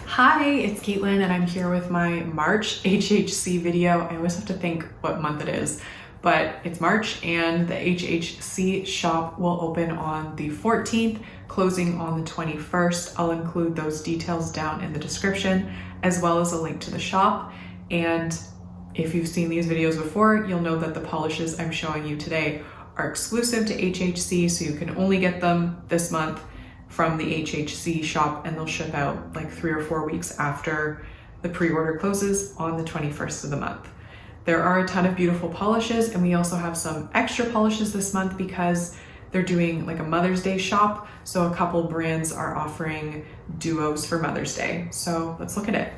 Hi, it's Caitlin and I'm here with my March HHC video. I always have to think what month it is, but it's March and the HHC shop will open on the 14th, closing on the 21st. I'll include those details down in the description as well as a link to the shop. And if you've seen these videos before, you'll know that the polishes I'm showing you today are exclusive to HHC, so you can only get them this month from the HHC shop, and they'll ship out like 3 or 4 weeks after the pre-order closes on the 21st of the month. There are a ton of beautiful polishes, and we also have some extra polishes this month because they're doing like a Mother's Day shop. So a couple brands are offering duos for Mother's Day. So let's look at it.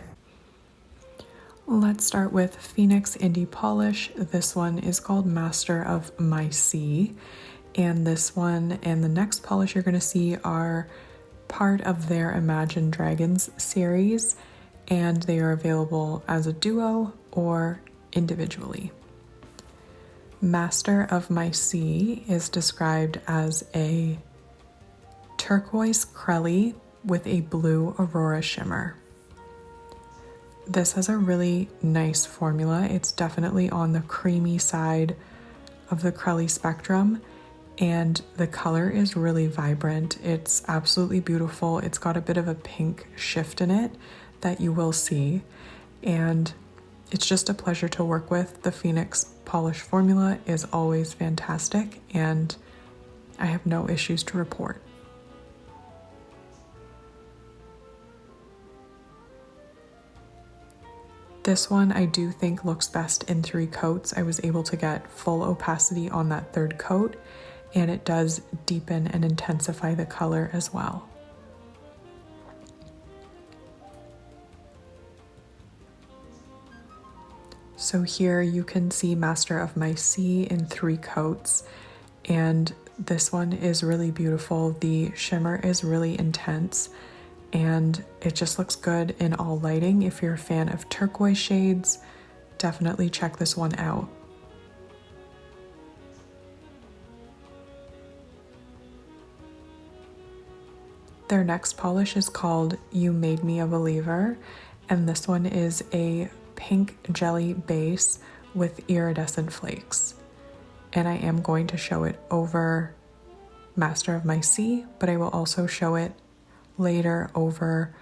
Let's start with Phoenix Indie Polish. This one is called Master of My Sea. And this one and the next polish you're going to see are part of their Imagine Dragons series, and they are available as a duo or individually. Master of My Sea is described as a turquoise crelly with a blue aurora shimmer. This has a really nice formula. It's definitely on the creamy side of the crelly spectrum, and the color is really vibrant. It's absolutely beautiful. It's got a bit of a pink shift in it that you will see, and it's just a pleasure to work with. The Phoenix polish formula is always fantastic, and I have no issues to report. This one I do think looks best in 3 coats. I was able to get full opacity on that 3rd coat, and it does deepen and intensify the color as well. So here you can see Master of My Sea in 3 coats, and this one is really beautiful. The shimmer is really intense, and it just looks good in all lighting. If you're a fan of turquoise shades, definitely check this one out. Their next polish is called You Made Me a Believer, and this one is a pink jelly base with iridescent flakes. And I am going to show it over Master of My Sea, but I will also show it later over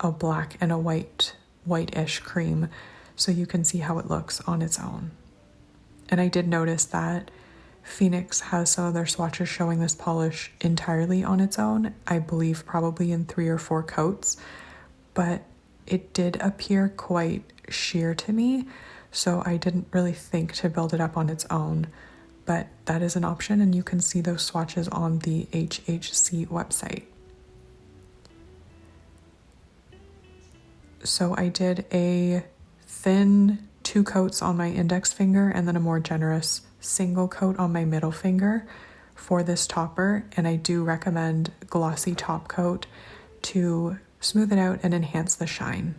a black and a whitish cream, so you can see how it looks on its own. And I did notice that Phoenix has some of their swatches showing this polish entirely on its own, I believe probably in 3 or 4 coats, but it did appear quite sheer to me, so I didn't really think to build it up on its own, but that is an option, and you can see those swatches on the HHC website. So I did a thin 2 coats on my index finger and then a more generous single coat on my middle finger for this topper, and I do recommend glossy top coat to smooth it out and enhance the shine.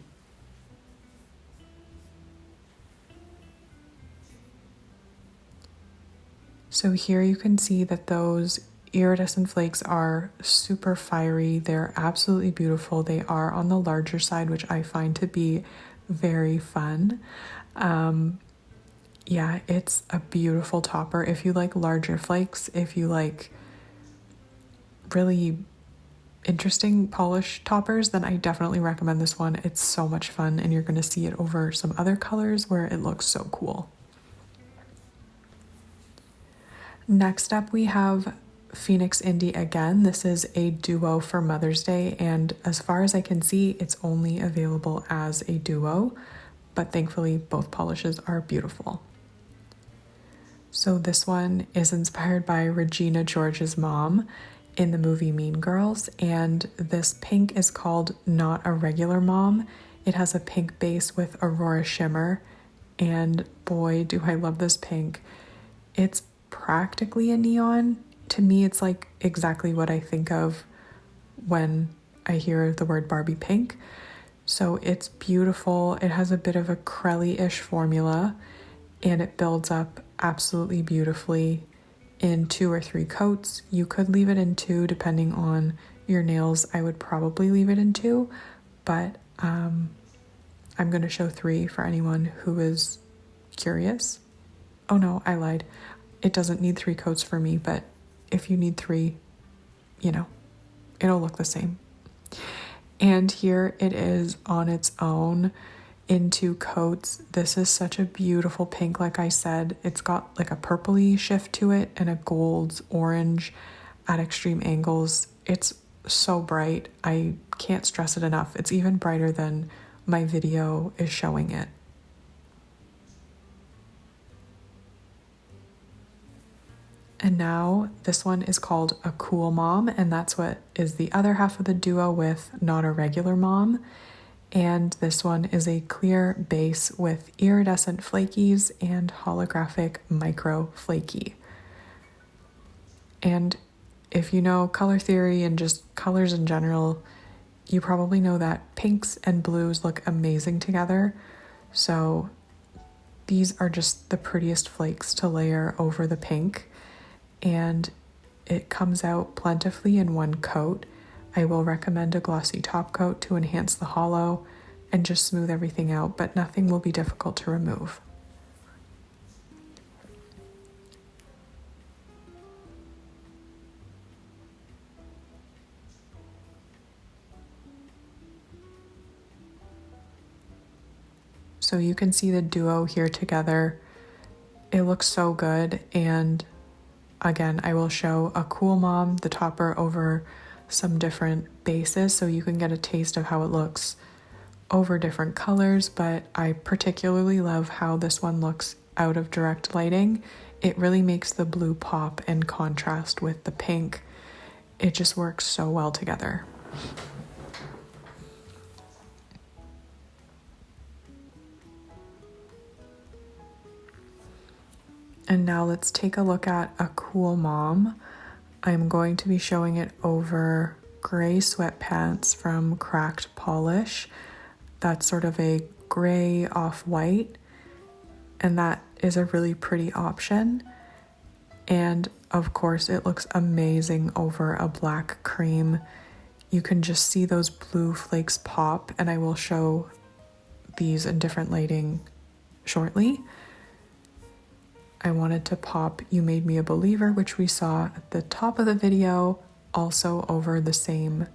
So here you can see that those iridescent flakes are super fiery. They're absolutely beautiful. They are on the larger side, which I find to be very fun. Yeah, it's a beautiful topper. If you like larger flakes, if you like really interesting polish toppers, then I definitely recommend this one. It's so much fun, and you're going to see it over some other colors where it looks so cool. Next up, we have Phoenix Indie again. This is a duo for Mother's Day, and as far as I can see, it's only available as a duo, but thankfully both polishes are beautiful. So this one is inspired by Regina George's mom in the movie Mean Girls, and this pink is called Not a Regular Mom. It has a pink base with aurora shimmer, and boy, do I love this pink. It's practically a neon. To me, it's like exactly what I think of when I hear the word Barbie pink. So it's beautiful. It has a bit of a crelly-ish formula, and it builds up absolutely beautifully in 2 or 3 coats. You could leave it in 2 depending on your nails. I would probably leave it in 2, but I'm going to show 3 for anyone who is curious. Oh no, I lied. It doesn't need 3 coats for me, but if you need 3, you know, it'll look the same. And here it is on its own in 2 coats. This is such a beautiful pink, like I said. It's got like a purpley shift to it and a gold orange at extreme angles. It's so bright. I can't stress it enough. It's even brighter than my video is showing it. And now this one is called a Cool Mom, and that's what is the other half of the duo with Not a Regular Mom. And this one is a clear base with iridescent flakies and holographic micro flaky. And if you know color theory and just colors in general, you probably know that pinks and blues look amazing together. So these are just the prettiest flakes to layer over the pink. And it comes out plentifully in 1 coat. I will recommend a glossy top coat to enhance the hollow and just smooth everything out, but nothing will be difficult to remove. So you can see the duo here together. It looks so good, and again, I will show a Cool Mom, the topper, over some different bases so you can get a taste of how it looks over different colors, but I particularly love how this one looks out of direct lighting. It really makes the blue pop in contrast with the pink. It just works so well together. And now let's take a look at a Cool Mom. I'm going to be showing it over gray sweatpants from Cracked Polish. That's sort of a gray off-white, and that is a really pretty option. And of course, it looks amazing over a black cream. You can just see those blue flakes pop, and I will show these in different lighting shortly. I wanted to pop You Made Me a Believer, which we saw at the top of the video, also over the same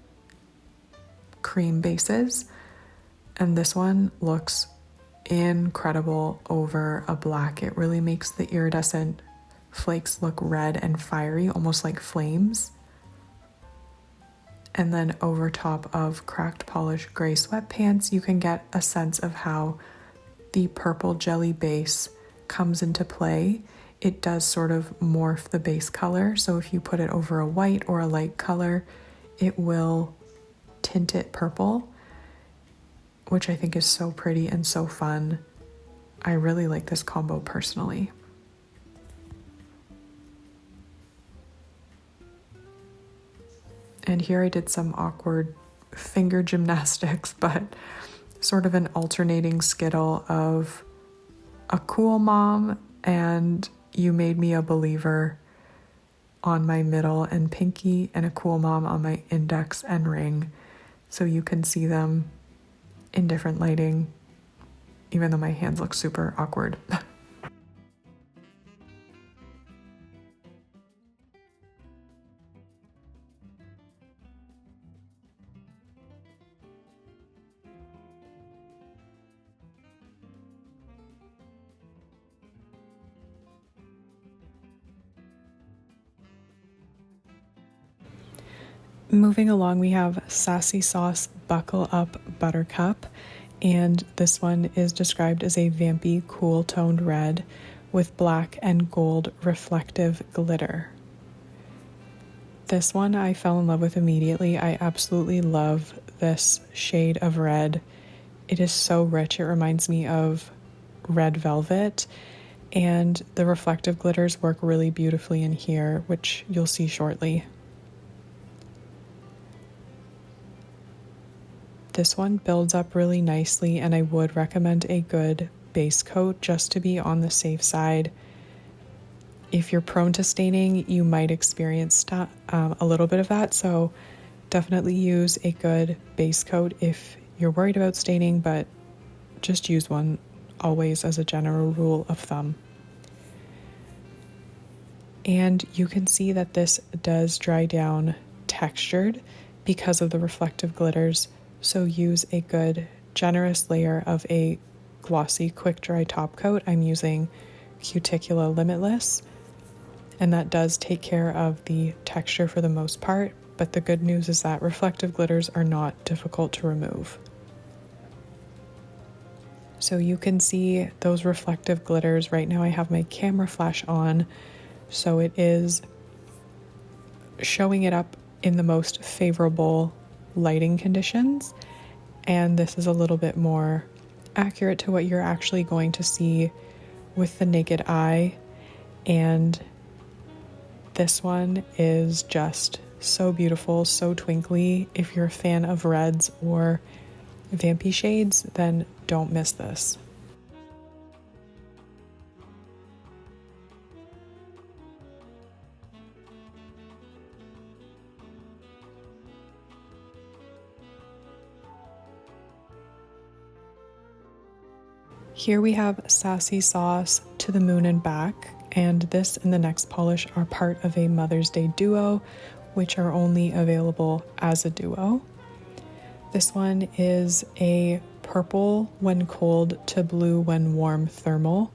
cream bases. And this one looks incredible over a black. It really makes the iridescent flakes look red and fiery, almost like flames. And then over top of Cracked Polish gray sweatpants, you can get a sense of how the purple jelly base comes into play. It does sort of morph the base color, so if you put it over a white or a light color, it will tint it purple, which I think is so pretty and so fun. I really like this combo personally. And here I did some awkward finger gymnastics, but sort of an alternating skittle of a Cool Mom and You Made Me a Believer on my middle and pinky, and a Cool Mom on my index and ring, so you can see them in different lighting, even though my hands look super awkward. Moving along, we have Sassy Sauce Buckle Up Buttercup, and this one is described as a vampy, cool toned red with black and gold reflective glitter. This one I fell in love with immediately. I absolutely love this shade of red. It is so rich. It reminds me of red velvet, and the reflective glitters work really beautifully in here, which you'll see shortly. This one builds up really nicely, and I would recommend a good base coat just to be on the safe side. If you're prone to staining, you might experience a little bit of that, so definitely use a good base coat if you're worried about staining, but just use one always as a general rule of thumb. And you can see that this does dry down textured because of the reflective glitters, so use a good generous layer of a glossy quick dry top coat. I'm using Cuticula Limitless, and that does take care of the texture for the most part, but the good news is that reflective glitters are not difficult to remove. So you can see those reflective glitters. Right now I have my camera flash on, so it is showing it up in the most favorable lighting conditions, and this is a little bit more accurate to what you're actually going to see with the naked eye. And this one is just so beautiful, so twinkly. If you're a fan of reds or vampy shades, then don't miss this. Here we have Sassy Sauce to the Moon and Back, and this and the next polish are part of a Mother's Day duo, which are only available as a duo. This one is a purple when cold to blue when warm thermal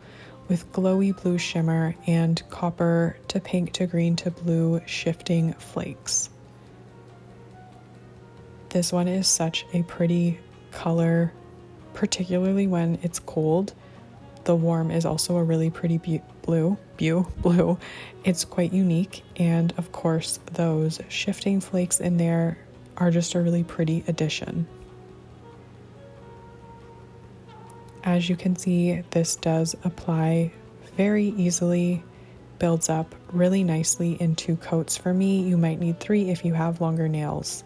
with glowy blue shimmer and copper to pink to green to blue shifting flakes. This one is such a pretty color, particularly when it's cold. The warm is also a really pretty blue. It's quite unique, and of course those shifting flakes in there are just a really pretty addition. As you can see, this does apply very easily, builds up really nicely in 2 coats for me. You might need 3 if you have longer nails.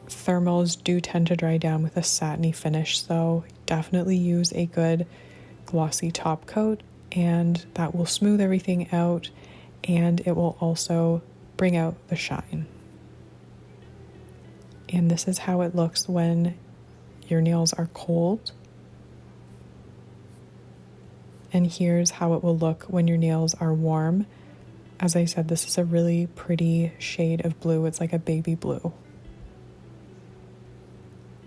Thermals do tend to dry down with a satiny finish, so definitely use a good glossy top coat, and that will smooth everything out, and it will also bring out the shine. And this is how it looks when your nails are cold. And here's how it will look when your nails are warm. As I said, this is a really pretty shade of blue. It's like a baby blue.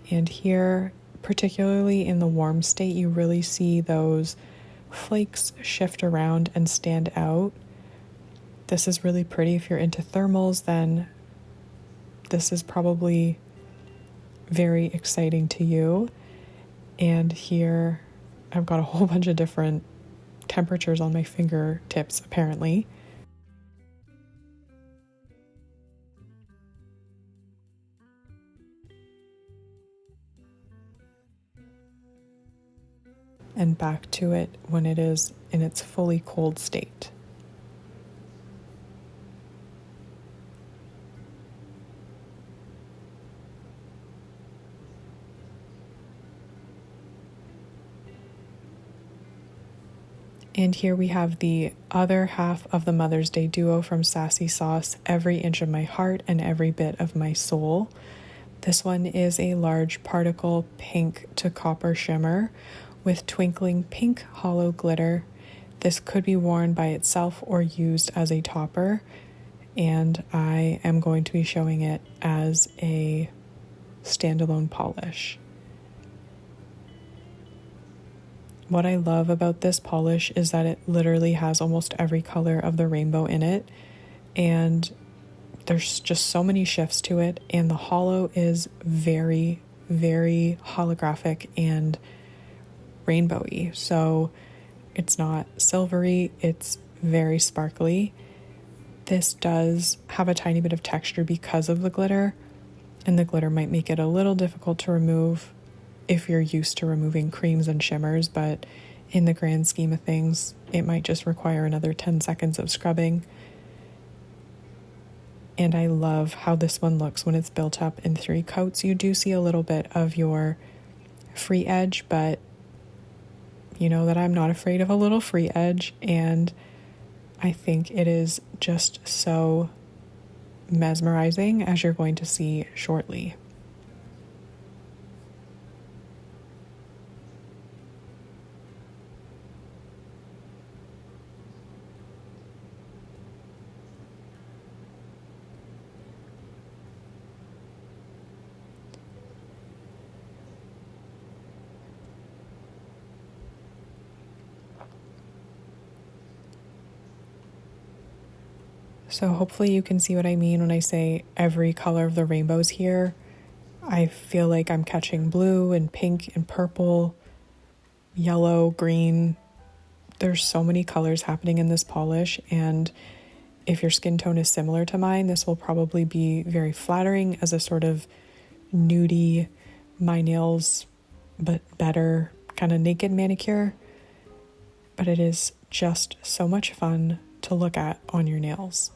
And here, particularly in the warm state, you really see those flakes shift around and stand out. This is really pretty. If you're into thermals, then this is probably very exciting to you. And here I've got a whole bunch of different temperatures on my fingertips, apparently. And back to it when it is in its fully cold state. And here we have the other half of the Mother's Day duo from Sassy Sauce, Every Inch of My Heart and Every Bit of My Soul. This one is a large particle pink to copper shimmer with twinkling pink hollow glitter. This could be worn by itself or used as a topper, and I am going to be showing it as a standalone polish. What I love about this polish is that it literally has almost every color of the rainbow in it, and there's just so many shifts to it, and the hollow is very, very holographic and rainbowy. So it's not silvery, it's very sparkly. This does have a tiny bit of texture because of the glitter, and the glitter might make it a little difficult to remove if you're used to removing creams and shimmers, but in the grand scheme of things, it might just require another 10 seconds of scrubbing. And I love how this one looks when it's built up in 3 coats. You do see a little bit of your free edge, but you know that I'm not afraid of a little free edge, and I think it is just so mesmerizing, as you're going to see shortly. So hopefully you can see what I mean when I say every color of the rainbow's here. I feel like I'm catching blue and pink and purple, yellow, green. There's so many colors happening in this polish, and if your skin tone is similar to mine, this will probably be very flattering as a sort of nudie, my nails but better kind of naked manicure. But it is just so much fun to look at on your nails.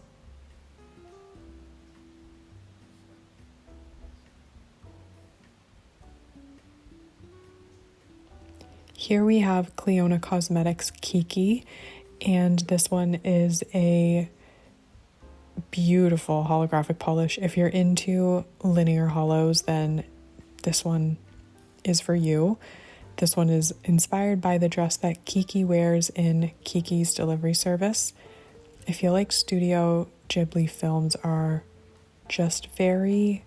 Here we have Cliona Cosmetics Kiki, and this one is a beautiful holographic polish. If you're into linear hollows, then this one is for you. This one is inspired by the dress that Kiki wears in Kiki's delivery service. I feel like Studio Ghibli films are just very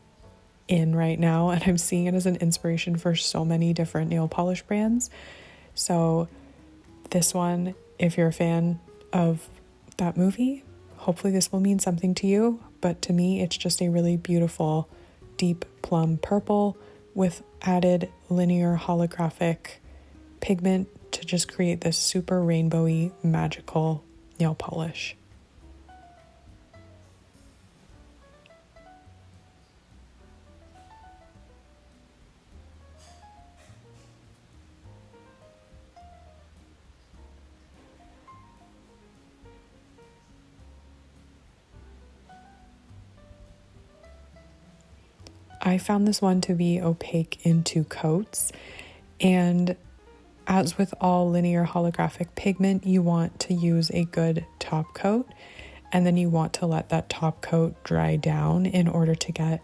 in right now, and I'm seeing it as an inspiration for so many different nail polish brands. So this one, if you're a fan of that movie, hopefully this will mean something to you. But to me, it's just a really beautiful deep plum purple with added linear holographic pigment to just create this super rainbowy, magical nail polish. I found this one to be opaque in 2 coats, and as with all linear holographic pigment, you want to use a good top coat, and then you want to let that top coat dry down in order to get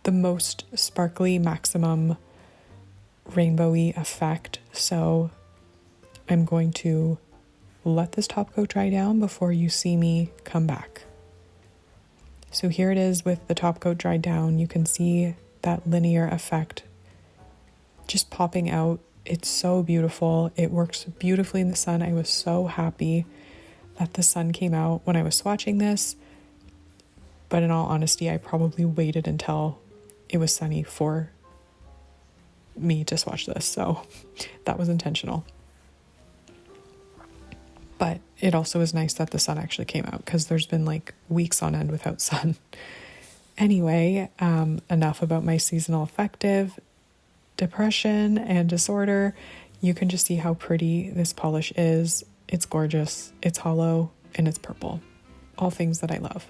the most sparkly, maximum rainbowy effect. So I'm going to let this top coat dry down before you see me come back. So here it is with the top coat dried down. You can see that linear effect just popping out. It's so beautiful. It works beautifully in the sun. I was so happy that the sun came out when I was swatching this. But in all honesty, I probably waited until it was sunny for me to swatch this. So that was intentional. But it also is nice that the sun actually came out, because there's been like weeks on end without sun. Anyway, enough about my seasonal affective depression and disorder. You can just see how pretty this polish is. It's gorgeous, it's hollow, and it's purple. All things that I love.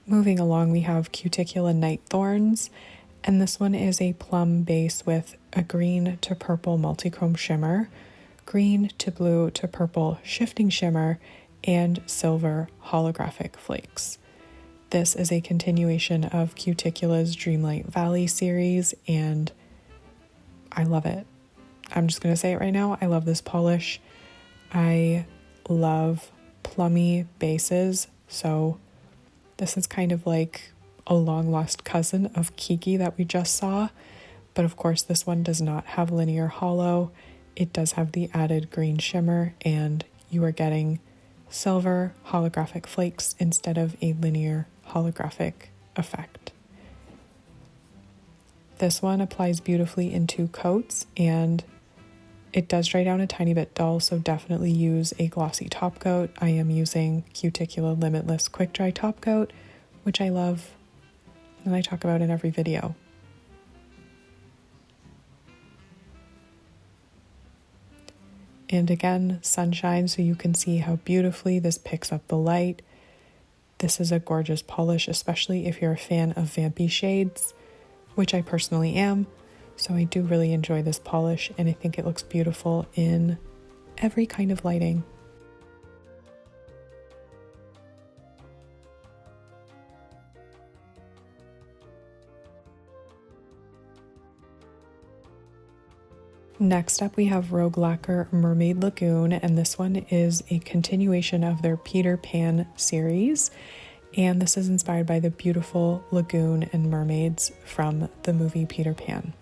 Moving along, we have Cuticula Night Thorns, and this one is a plum base with a green to purple multichrome shimmer, green to blue to purple shifting shimmer, and silver holographic flakes. This is a continuation of Cuticula's Dreamlight Valley series, and I love it. I'm just going to say it right now. I love this polish. I love plummy bases, so this is kind of like a long lost cousin of Kiki that we just saw, but of course this one does not have linear hollow. It does have the added green shimmer, and you are getting silver holographic flakes instead of a linear holographic effect. This one applies beautifully in 2 coats, and it does dry down a tiny bit dull, so definitely use a glossy top coat. I am using Cuticula Limitless Quick Dry Top Coat, which I love and I talk about in every video. And again, sunshine, so you can see how beautifully this picks up the light. This is a gorgeous polish, especially if you're a fan of vampy shades, which I personally am. So I do really enjoy this polish, and I think it looks beautiful in every kind of lighting. Next up, we have Rogue Lacquer Mermaid Lagoon, and this one is a continuation of their Peter Pan series. And this is inspired by the beautiful lagoon and mermaids from the movie Peter Pan.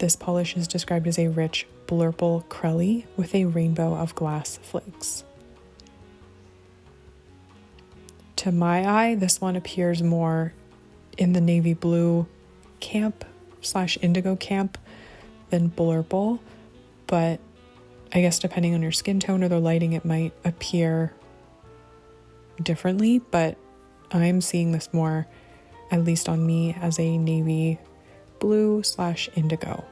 This polish is described as a rich blurple crelly with a rainbow of glass flakes. To my eye, this one appears more in the navy blue camp / indigo camp than blurple, but I guess depending on your skin tone or the lighting, it might appear differently, but I'm seeing this more, at least on me, as a navy blue / indigo.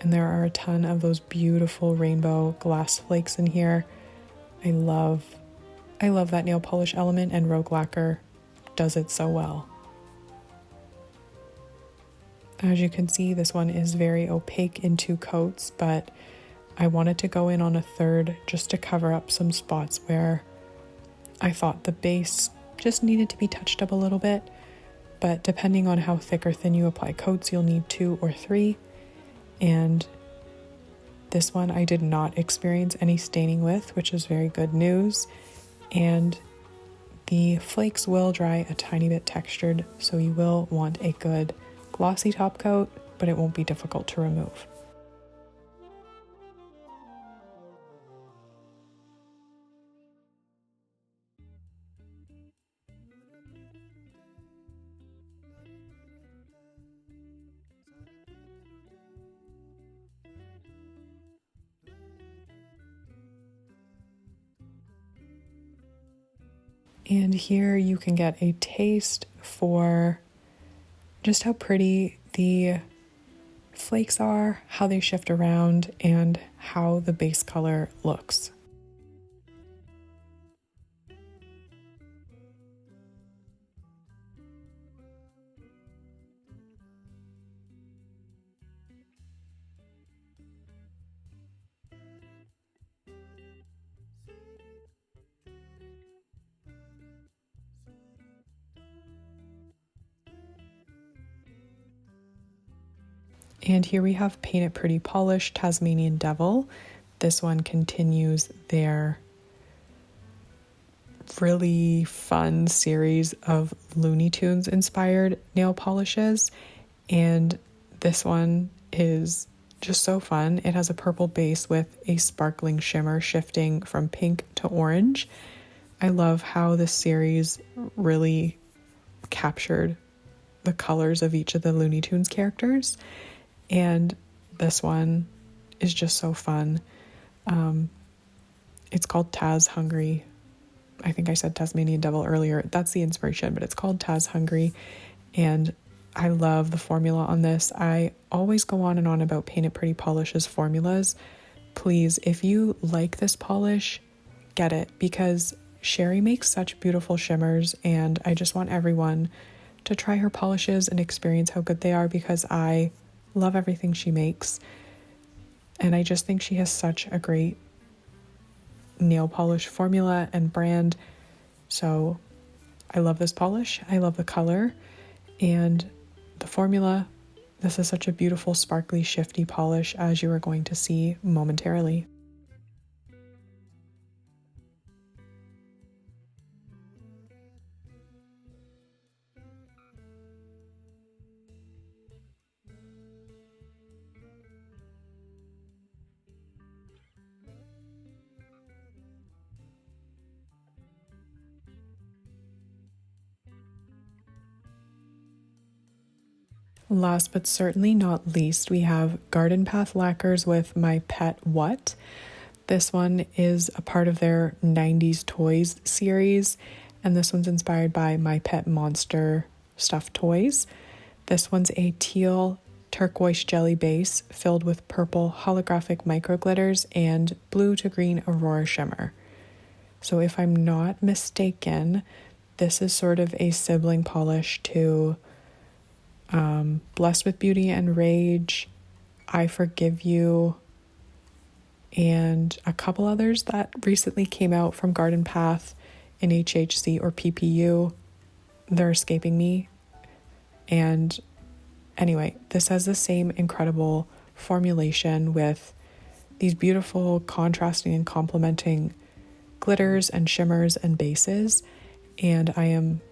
And there are a ton of those beautiful rainbow glass flakes in here. I love that nail polish element, and Rogue Lacquer does it so well. As you can see, this one is very opaque in 2 coats, but I wanted to go in on a third just to cover up some spots where I thought the base just needed to be touched up a little bit. But depending on how thick or thin you apply coats, you'll need 2 or 3. And this one I did not experience any staining with, which is very good news. And the flakes will dry a tiny bit textured, so you will want a good glossy top coat, but it won't be difficult to remove. And here you can get a taste for just how pretty the flakes are, how they shift around, and how the base color looks. And here we have Paint It Pretty Polish Tasmanian Devil. This one continues their really fun series of Looney Tunes inspired nail polishes. And this one is just so fun. It has a purple base with a sparkling shimmer shifting from pink to orange. I love how this series really captured the colors of each of the Looney Tunes characters. And this one is just so fun. It's called Taz Hungry. I think I said Tasmanian Devil earlier. That's the inspiration, but it's called Taz Hungry. And I love the formula on this. I always go on and on about Paint It Pretty Polish's formulas. Please, if you like this polish, get it, because Sherry makes such beautiful shimmers, and I just want everyone to try her polishes and experience how good they are, because I love everything she makes, and I just think she has such a great nail polish formula and brand. So I love this polish. I love the color and the formula. This is such a beautiful, sparkly, shifty polish, as you are going to see momentarily. Last but certainly not least, we have Garden Path Lacquers with My Pet What. This one is a part of their 90s Toys series, and this one's inspired by My Pet Monster stuffed toys. This one's a teal turquoise jelly base filled with purple holographic micro glitters and blue to green aurora shimmer. So if I'm not mistaken, this is sort of a sibling polish to Blessed with Beauty and Rage, I Forgive You, and a couple others that recently came out from Garden Path in HHC or PPU. They're escaping me. And anyway, this has the same incredible formulation with these beautiful contrasting and complementing glitters and shimmers and bases. And I am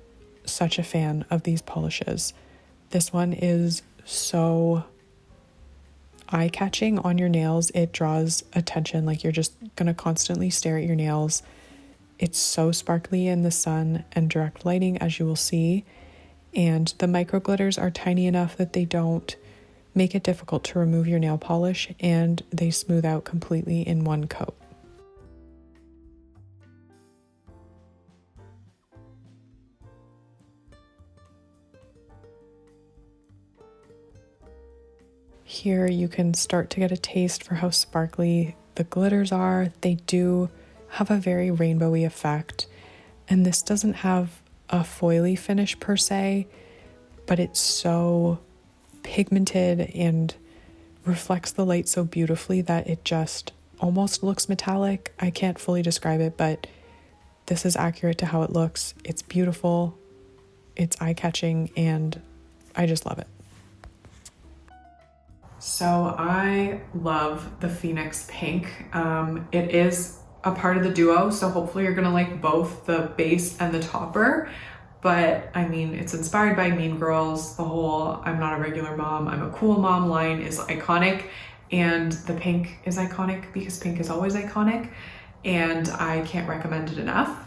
such a fan of these polishes. This one is so eye-catching on your nails. It draws attention, like you're just gonna constantly stare at your nails. It's so sparkly in the sun and direct lighting, as you will see, and the micro glitters are tiny enough that they don't make it difficult to remove your nail polish, and they smooth out completely in one coat. Here you can start to get a taste for how sparkly the glitters are. They do have a very rainbowy effect, and this doesn't have a foily finish per se, but it's so pigmented and reflects the light so beautifully that it just almost looks metallic. I can't fully describe it, but this is accurate to how it looks. It's beautiful, it's eye-catching, and I just love it. So I love the Phoenix Pink. It is a part of the duo, so hopefully you're gonna like both the base and the topper. But I mean, it's inspired by Mean Girls. The whole I'm not a regular mom, I'm a cool mom line is iconic, and the pink is iconic because pink is always iconic, and I can't recommend it enough.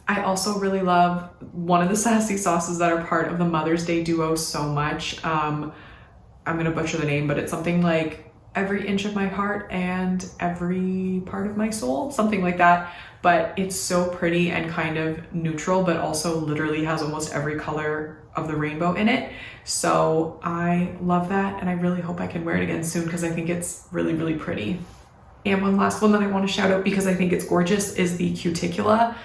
I also really love one of the Sassy sauces that are part of the Mother's Day duo so much. I'm gonna butcher the name, but it's something like Every Inch of My Heart and Every Part of My Soul, something like that. But it's so pretty and kind of neutral, but also literally has almost every color of the rainbow in it. So I love that, and I really hope I can wear it again soon because I think it's really, really pretty. And one last one that I want to shout out because I think it's gorgeous is the Cuticula.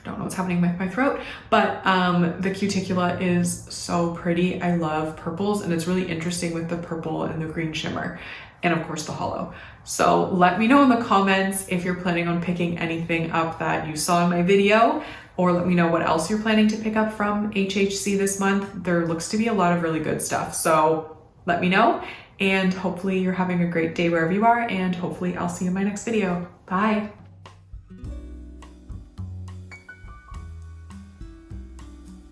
Don't know what's happening with my throat, but the Cuticula is so pretty. I love purples, and it's really interesting with the purple and the green shimmer, and of course the hollow. So let me know in the comments if you're planning on picking anything up that you saw in my video, or let me know what else you're planning to pick up from HHC this month. There looks to be a lot of really good stuff, so let me know, and hopefully you're having a great day wherever you are, and hopefully I'll see you in my next video. Bye.